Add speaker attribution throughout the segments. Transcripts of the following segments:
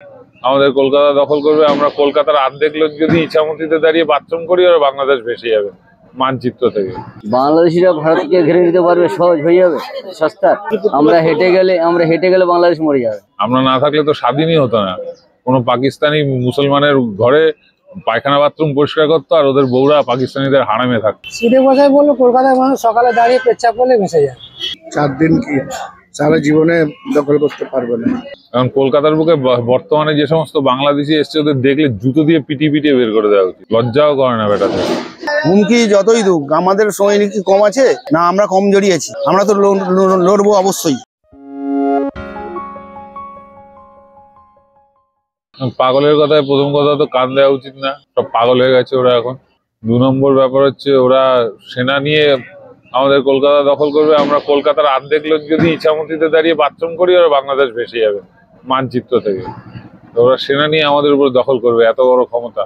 Speaker 1: আমাদের কলকাতা দখল করবে, আমরা কলকাতার অর্ধেক লোক যদি ইছামতিতে দাঁড়িয়ে বাথরুম করি আর বাংলাদেশ ভেসে যাবে মানচিত্র থেকে।
Speaker 2: বাংলাদেশিরা ভারতকে ঘিরে নিতে পারবে, সহজ হয়ে যাবে, সস্তা। আমরা হেঁটে গেলে বাংলাদেশ মরে যাবে।
Speaker 1: আমরা না থাকলে তো স্বাধীনই হতো না। কোনো পাকিস্তানি মুসলমানের ঘরে পায়খানা বাথরুম পরিষ্কার করতো আর ওদের বউরা পাকিস্তানিদের হারামে থাকতো।
Speaker 3: সিধে কথায় বললো কলকাতার মানুষ সকালে দাঁড়িয়ে পেচ্ছাপ করলে ভেসে যায়।
Speaker 4: 4 দিন কি সারা জীবনে দখল করতে পারবে না।
Speaker 1: কারণ কলকাতার বুকে বর্তমানে যে সমস্ত বাংলাদেশি এসছে ওদের দেখলে জুতো দিয়ে পিটিয়ে বের করে দেওয়া উচিত। লজ্জাও করে না বেটাদের।
Speaker 4: হুমকি যতই দুক আমাদের সৈনিক কি কম আছে না আমরা কম জড়িয়েছি? আমরা তো লড়বো অবশ্যই।
Speaker 1: পাগলের কথায় প্রথম কথা তো কান দেওয়া উচিত না, সব পাগল হয়ে গেছে ওরা এখন। 2 নম্বর ব্যাপার হচ্ছে ওরা সেনা নিয়ে আমাদের কলকাতা দখল করবে, আমরা কলকাতার অর্ধেক লোক যদি ইছামতিতে দাঁড়িয়ে বাথরুম করি আর বাংলাদেশ ভেসে যাবে মানচিত্র থেকে। তো ওরা সেনা নিয়ে আমাদের উপর দখল করবে, এত বড় ক্ষমতা।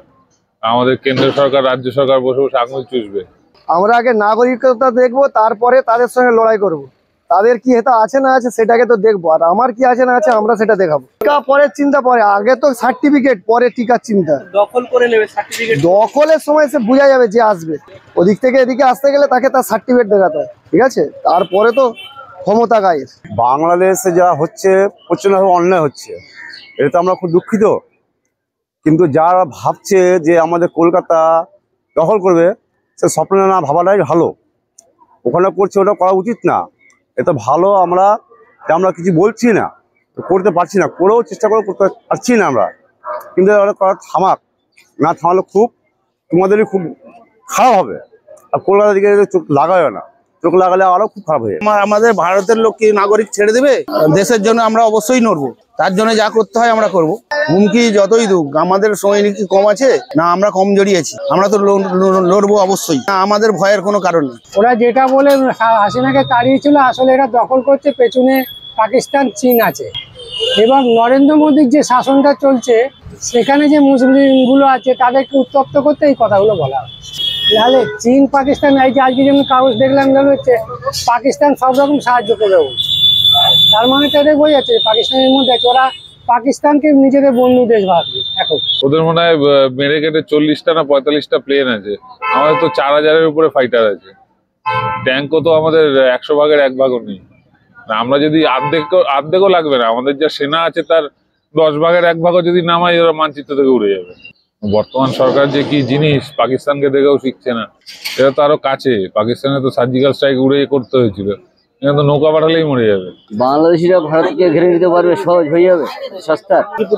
Speaker 1: আমাদের কেন্দ্র সরকার রাজ্য সরকার বসে বসে আঙুল চুষবে।
Speaker 4: আমরা আগে নাগরিকতা দেখবো, তারপরে তাদের সঙ্গে লড়াই করব। তাদের কি হেতা আছে না আছে সেটাকে তো দেখবো, আর আমার কি আছে না আছে আমরা সেটা দেখাবো। টিকা পরের চিন্তা পরে, আগে তো সার্টিফিকেট, পরে টিকার চিন্তা।
Speaker 3: দখল করে নেবে সার্টিফিকেট,
Speaker 4: দখলের সময় সে বোঝা যাবে যে আসবে। ওদিক থেকে এদিকে আসতে গেলে তাকে তার সার্টিফিকেট দেখাতে হয়, ঠিক আছে? তারপরে তো ক্ষমতা গায়ের। বাংলাদেশে যা হচ্ছে প্রচন্ডভাবে অন্যায় হচ্ছে, এটা আমরা খুব দুঃখিত। কিন্তু যারা ভাবছে যে আমাদের কলকাতা দখল করবে, সে স্বপ্ন না ভাবাটাই ভালো। ওখানে করছে, ওটা করা উচিত না। এটা ভালো, আমরা কিছু বলছি না, করতে পারছি না, করেও চেষ্টা করে করতে পারছি না আমরা। কিন্তু ওটা করা না থামালে খুব তোমাদেরই খুব খারাপ হবে। আর কলকাতার দিকে চোখ লাগাবে না, চোখ লাগালে আরো খুব খারাপ হয়ে। আমাদের ভারতের লোক কি নাগরিক ছেড়ে দেবে? দেশের জন্য আমরা অবশ্যই লড়বো, তার জন্য যা করতে হয় আমরা করব। হুমকি যতই দুক আমাদের সৈনিক কি কম আছে না আমরা কম জড়িয়েছি? আমরা তো লড়বো অবশ্যই, আমাদের ভয়ের কোনো কারণ নেই।
Speaker 3: ওরা যেটা বলে হাসিনাকে তাড়িয়েছিল, আসলে এরা দখল করছে, পেছনে পাকিস্তান চীন আছে। এবং নরেন্দ্র মোদীর যে শাসনটা চলছে সেখানে যে মুসলিমগুলো আছে তাদেরকে উত্তপ্ত করতে এই কথাগুলো বলা হয়। নাহলে চীন পাকিস্তান, এই যে আজকে যেমন কাগজ দেখলাম হচ্ছে পাকিস্তান সব রকম সাহায্য করে বলছে। তার মানে তাদের বোঝা যাচ্ছে পাকিস্তানের মধ্যে আছে, ওরা পাকিস্তানকে নিজেদের বন্ধু দেশ ভাবছে এখন।
Speaker 1: ওদের মনে হয় মেরে কেটে 40টা না 45টা প্লেন আছে। আমাদের তো 4000-এর উপরে ফাইটার আছে। ট্যাঙ্কও তো আমাদের 100 ভাগের 1 ভাগও নেই। আমরা যদি আর্ধেকও লাগবে না, আমাদের যা সেনা আছে তার 10 ভাগের 1 ভাগও যদি নামাই, ওরা মানচিত্র থেকে উড়ে যাবে। বর্তমান সরকার যে কি জিনিস, পাকিস্তানকে দেখেও শিখছে না। এটা তো আরো কাছে, পাকিস্তানে তো সার্জিক্যাল স্ট্রাইক উড়ে করতে হয়েছিল, এখানে তো নৌকা পাঠালেই মরে যাবে।
Speaker 2: বাংলাদেশিরা ভারতকে ঘিরে নিতে পারবে, সহজ হয়ে যাবে, সস্তা।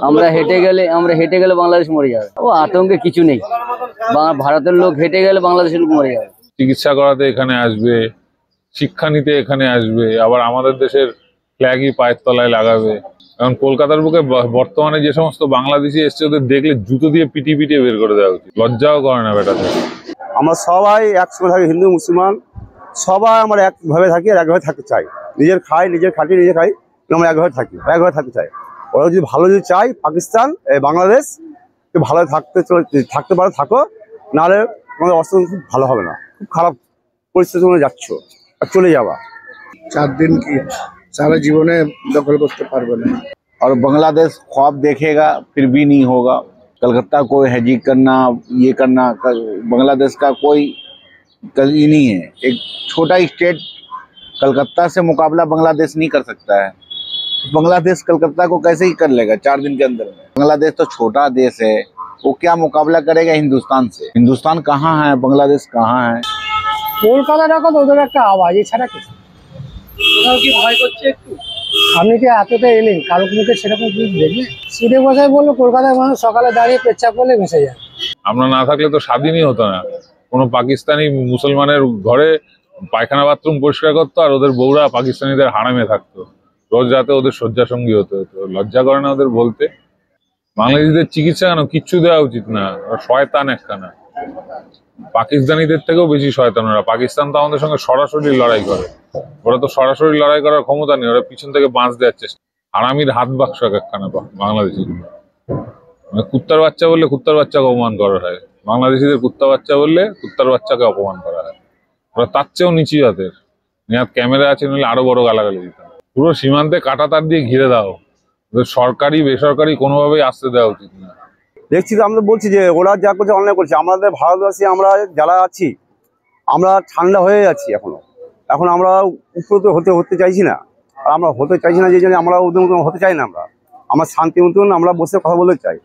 Speaker 2: আমরা হেঁটে গেলে বাংলাদেশ মরে যাবে। ও আতঙ্কে কিছু নেই, ভারতের লোক হেঁটে গেলে বাংলাদেশের লোক মরে যাবে।
Speaker 1: চিকিৎসা করাতে এখানে আসবে, শিক্ষা নিতে এখানে আসবে, আবার আমাদের দেশের ফ্ল্যাগই পায়ের তলায় লাগাবে। কারণ কলকাতার বুকে বর্তমানে যে সমস্ত বাংলাদেশি এসছে ওদের দেখলে জুতো দিয়ে পিটিয়ে বের করে দেওয়া উচিত। লজ্জাও করে না বেটাদের। আমরা সবাই একসঙ্গে থাকি, হিন্দু মুসলমান সবাই আমরা একভাবে থাকি আর একভাবে থাকতে চাই। নিজের খাটি নিজে খাই, আমরা একভাবে থাকতে চাই। ওরা যদি ভালো চাই, পাকিস্তান বাংলাদেশ ভালো থাকতে পারে, থাকো, নাহলে আমাদের অবস্থা খুব ভালো হবে না, খুব খারাপ পরিস্থিতি মনে যাচ্ছ আর চলে যাওয়া। 4 দিন কি सारा जीवने दखल करते पारबे ना।
Speaker 5: और बांग्लादेश ख्वाब देखेगा फिर भी नहीं होगा। कलकत्ता को हैजिक करना, ये करना, बांग्लादेश का कोई ही नहीं है। एक छोटा स्टेट कलकत्ता से मुकाबला बांग्लादेश नहीं कर सकता है। बांग्लादेश कलकत्ता को कैसे ही कर लेगा 4 दिन के अंदर में? बांग्लादेश तो छोटा देश है, वो क्या मुकाबला करेगा हिंदुस्तान से? हिंदुस्तान कहाँ है, बांग्लादेश कहाँ है?
Speaker 3: কলকাতা দেখো ওদের একটা আওয়াজ, এছাড়া কিছু। কি ভয় করছে একটু? আপনি কি এতটা এলেন কারো মুখে সেরকম কিছু দেখলেন? সিধে কথায় বললো কলকাতার মানুষ সকালে দাঁড়িয়ে পেচ্ছাপ করলে ভেসে যায়। আমরা না থাকলে তো স্বাধীনই হতো না। কোনো পাকিস্তানি মুসলমানের ঘরে পায়খানা বাথরুম পরিষ্কার করতো আর ওদের বউরা পাকিস্তানিদের হারামে থাকতো। রোজ রাতে ওদের শয্যা সঙ্গী হতে হতো। লজ্জা করে না ওদের বলতে? বাংলাদেশিদের চিকিৎসা কেন কিচ্ছু দেওয়া উচিত না, শয়তান একখানা। পাকিস্তানিদের থেকেও বেশি শয়তান ওরা। পাকিস্তান তো আমাদের সঙ্গে সরাসরি লড়াই করে, ওরা তো সরাসরি লড়াই করার ক্ষমতা নেই, ওরা পিছন থেকে বাঁশ দেওয়ার চেষ্টা। হারামির হাত বাক্স একখানা বাংলাদেশি। কুত্তার বাচ্চা বললে কুত্তার বাচ্চাকে অপমান করা হয়, বাংলাদেশিদের কুত্তা বাচ্চা বললে কুত্তার বাচ্চাকে অপমান করা হয়। ওরা তার চেয়েও নিচু জাতের। ক্যামেরা আছে, নইলে আরো বড় গালাগালি দিতাম। পুরো সীমান্তে কাঁটা তার দিয়ে ঘিরে দাও,
Speaker 1: ওদের সরকারি বেসরকারি কোনোভাবেই আসতে দেওয়া উচিত না।
Speaker 4: দেখছি তো, আমরা বলছি যে ওরা যা করছে অন্যায় করছে। আমাদের ভারতবাসী আমরা যারা আছি আমরা ঠান্ডা হয়ে যাচ্ছি এখন আমরা উপরে হতে চাইছি না। আর আমরা হতে চাইছি না যে জন্য আমরা ওদের মতন হতে চাই না। আমরা শান্তি মতন আমরা বসে কথা বলতে চাই।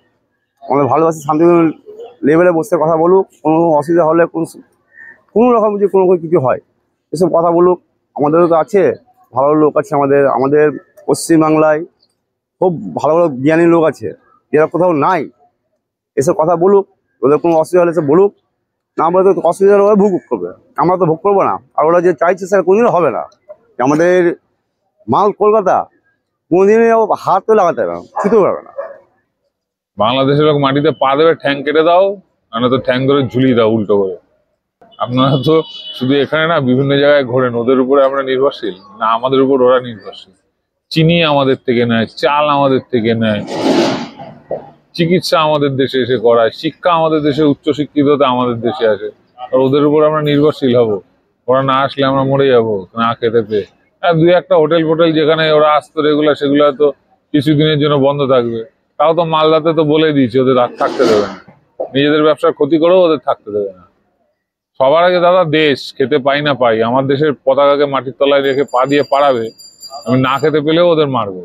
Speaker 4: আমাদের ভালোবাসি শান্তি লেভেলে বসে কথা বলুক, কোনো অসুবিধা হলে কোনো রকম যে কোনো কিছু হয় এসব কথা বলুক। আমাদেরও তো আছে, ভালো লোক আছে আমাদের পশ্চিমবাংলায় খুব ভালো ভালো জ্ঞানী লোক আছে, যেটা কোথাও নাই। এসব কথা বলুক, ওদের কোনো অসুবিধা হলে এসে বলুক। না আমরা তো অসুবিধা ওরা ভোগ করবে, আমরা তো ভোগ করবো না। আর ওরা যে চাইছে সেটা কোনোদিনও হবে না। আমাদের মাল কলকাতা কোনোদিনই হাতও লাগাতে পারবে না, ছুতেও পারবে না।
Speaker 1: বাংলাদেশের লোক মাটিতে পা দেবে, ঠ্যাং কেটে দাও, না তো ঠ্যাং ধরে ঝুলিয়ে দাও উল্টো করে। আপনারা তো শুধু এখানে না, বিভিন্ন জায়গায় ঘোরেন, ওদের উপরে আমরা নির্ভরশীল না? আমাদের উপর ওরা নির্ভরশীল। চিনি আমাদের থেকে নেয়, চাল আমাদের থেকে নেয়, চিকিৎসা আমাদের দেশে এসে করায়, শিক্ষা আমাদের দেশে, উচ্চশিক্ষিততা আমাদের দেশে আসে। আর ওদের উপর আমরা নির্ভরশীল হব? ওরা না আসলে আমরা মরে যাবো না খেতে পেয়ে। হ্যাঁ, দুই একটা হোটেল ফোটেল যেখানে ওরা আসতো রেগুলার, সেগুলো তো কিছুদিনের জন্য বন্ধ থাকবে। তাও তো মালদাতে তো বলে দিয়েছে ওদের আর থাকতে দেবে না, নিজেদের ব্যবসার ক্ষতি করেও ওদের থাকতে দেবে না। সবার আগে দাদা দেশ, খেতে পাই না পাই, আমার দেশের পতাকাকে মাটির তলায় রেখে পা দিয়ে পাড়াবে, আমি না খেতে পেলেও ওদের মারবো।